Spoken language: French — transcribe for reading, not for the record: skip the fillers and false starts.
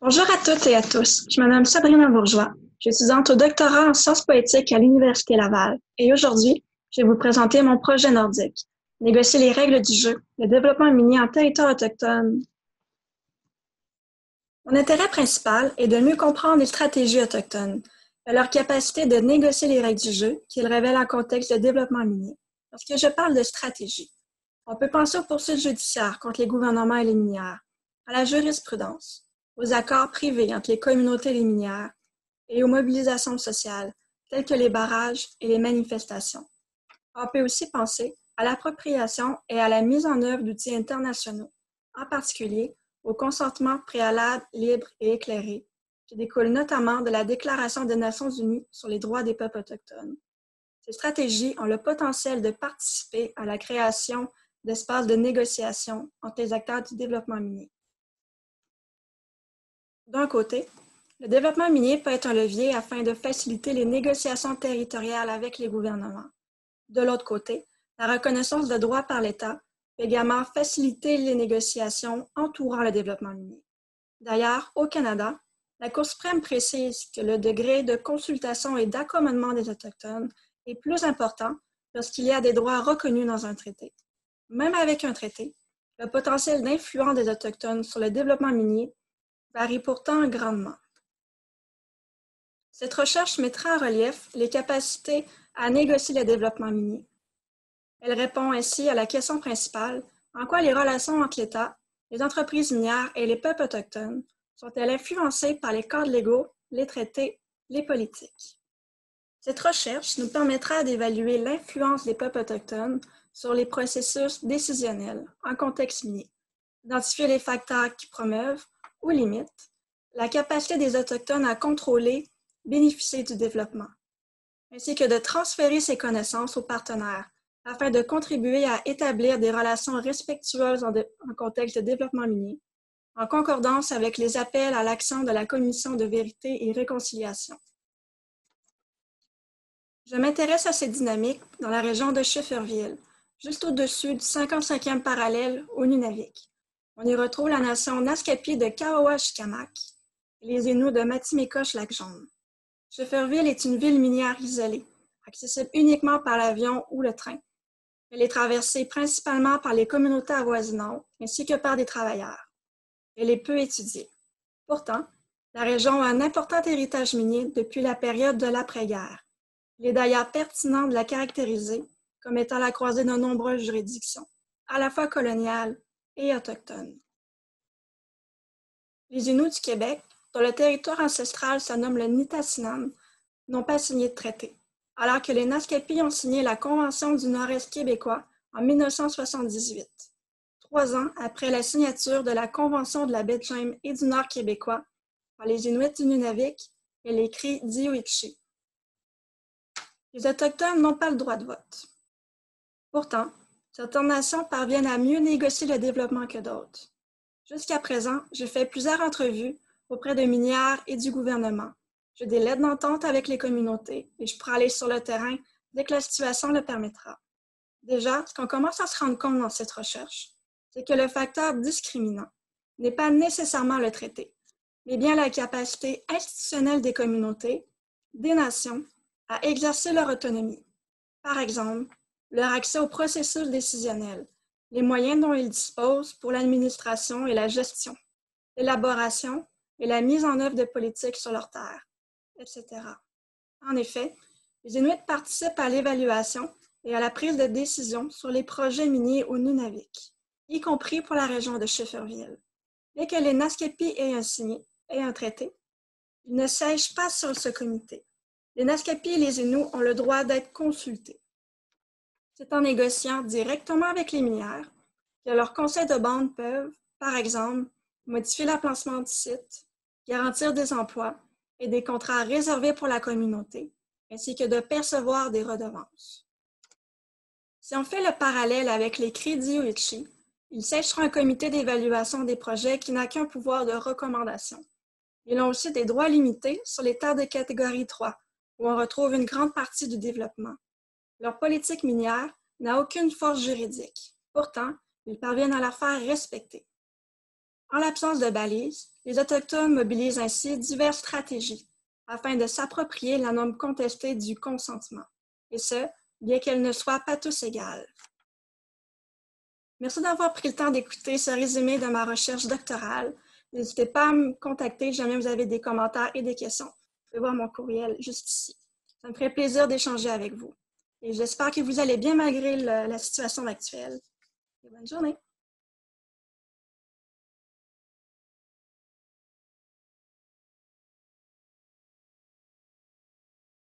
Bonjour à toutes et à tous. Je me nomme Sabrina Bourgeois. Je suis étudiante au doctorat en sciences poétiques à l'Université Laval et aujourd'hui, je vais vous présenter mon projet nordique, négocier les règles du jeu, le développement minier en territoire autochtone. Mon intérêt principal est de mieux comprendre les stratégies autochtones et leur capacité de négocier les règles du jeu qu'ils révèlent en contexte de développement minier. Lorsque je parle de stratégie, on peut penser aux poursuites judiciaires contre les gouvernements et les minières, à la jurisprudence, aux accords privés entre les communautés et les minières, et aux mobilisations sociales, telles que les barrages et les manifestations. On peut aussi penser à l'appropriation et à la mise en œuvre d'outils internationaux, en particulier au consentement préalable, libre et éclairé, qui découle notamment de la Déclaration des Nations unies sur les droits des peuples autochtones. Ces stratégies ont le potentiel de participer à la création d'espaces de négociation entre les acteurs du développement minier. D'un côté, le développement minier peut être un levier afin de faciliter les négociations territoriales avec les gouvernements. De l'autre côté, la reconnaissance de droits par l'État peut également faciliter les négociations entourant le développement minier. D'ailleurs, au Canada, la Cour suprême précise que le degré de consultation et d'accommodement des Autochtones est plus important lorsqu'il y a des droits reconnus dans un traité. Même avec un traité, le potentiel d'influence des Autochtones sur le développement minier varie pourtant grandement. Cette recherche mettra en relief les capacités à négocier le développement minier. Elle répond ainsi à la question principale: en quoi les relations entre l'État, les entreprises minières et les peuples autochtones sont-elles influencées par les cadres légaux, les traités, les politiques? Cette recherche nous permettra d'évaluer l'influence des peuples autochtones sur les processus décisionnels en contexte minier, identifier les facteurs qui promeuvent ou limitent la capacité des Autochtones à contrôler, bénéficier du développement, ainsi que de transférer ces connaissances aux partenaires afin de contribuer à établir des relations respectueuses en contexte de développement minier, en concordance avec les appels à l'action de la Commission de vérité et réconciliation. Je m'intéresse à ces dynamiques dans la région de Schefferville, juste au-dessus du 55e parallèle au Nunavik. On y retrouve la nation Naskapi de Kawawachicamak et les Inuits de Matimikosh-Lac-Jaune. Schefferville est une ville minière isolée, accessible uniquement par l'avion ou le train. Elle est traversée principalement par les communautés avoisinantes ainsi que par des travailleurs. Elle est peu étudiée. Pourtant, la région a un important héritage minier depuis la période de l'après-guerre. Il est d'ailleurs pertinent de la caractériser comme étant la croisée de nombreuses juridictions, à la fois coloniales et autochtones. Les Inuits du Québec, dont le territoire ancestral se nomme le Nitassinan, n'ont pas signé de traité, alors que les Naskapi ont signé la Convention du Nord-Est québécois en 1978, 3 ans après la signature de la Convention de la baie de James et du Nord québécois par les Inuits du Nunavik et les Cris d'Ioichi. Les Autochtones n'ont pas le droit de vote. Pourtant, certaines nations parviennent à mieux négocier le développement que d'autres. Jusqu'à présent, j'ai fait plusieurs entrevues auprès de minières et du gouvernement. J'ai des lettres d'entente avec les communautés et je pourrai aller sur le terrain dès que la situation le permettra. Déjà, ce qu'on commence à se rendre compte dans cette recherche, c'est que le facteur discriminant n'est pas nécessairement le traité, mais bien la capacité institutionnelle des communautés, des nations, à exercer leur autonomie. Par exemple, leur accès au processus décisionnel, les moyens dont ils disposent pour l'administration et la gestion, l'élaboration et la mise en œuvre de politiques sur leur terre, etc. En effet, les Inuits participent à l'évaluation et à la prise de décision sur les projets miniers au Nunavik, y compris pour la région de Schefferville. Bien que les Naskapi aient signé un traité, ils ne siègent pas sur ce comité. Les Naskapi et les Inuits ont le droit d'être consultés. C'est en négociant directement avec les minières que leurs conseils de bande peuvent, par exemple, modifier l'agencement du site, garantir des emplois et des contrats réservés pour la communauté, ainsi que de percevoir des redevances. Si on fait le parallèle avec les Cris d'Ioichi, ils siègent sur un comité d'évaluation des projets qui n'a qu'un pouvoir de recommandation. Ils ont aussi des droits limités sur les terres de catégorie 3, où on retrouve une grande partie du développement. Leur politique minière n'a aucune force juridique. Pourtant, ils parviennent à la faire respecter. En l'absence de balises, Les Autochtones mobilisent ainsi diverses stratégies afin de s'approprier la norme contestée du consentement, et ce, bien qu'elle ne soit pas tous égale. Merci d'avoir pris le temps d'écouter ce résumé de ma recherche doctorale. N'hésitez pas à me contacter si jamais vous avez des commentaires et des questions. Vous pouvez voir mon courriel juste ici. Ça me ferait plaisir d'échanger avec vous. Et j'espère que vous allez bien malgré la situation actuelle. Et bonne journée!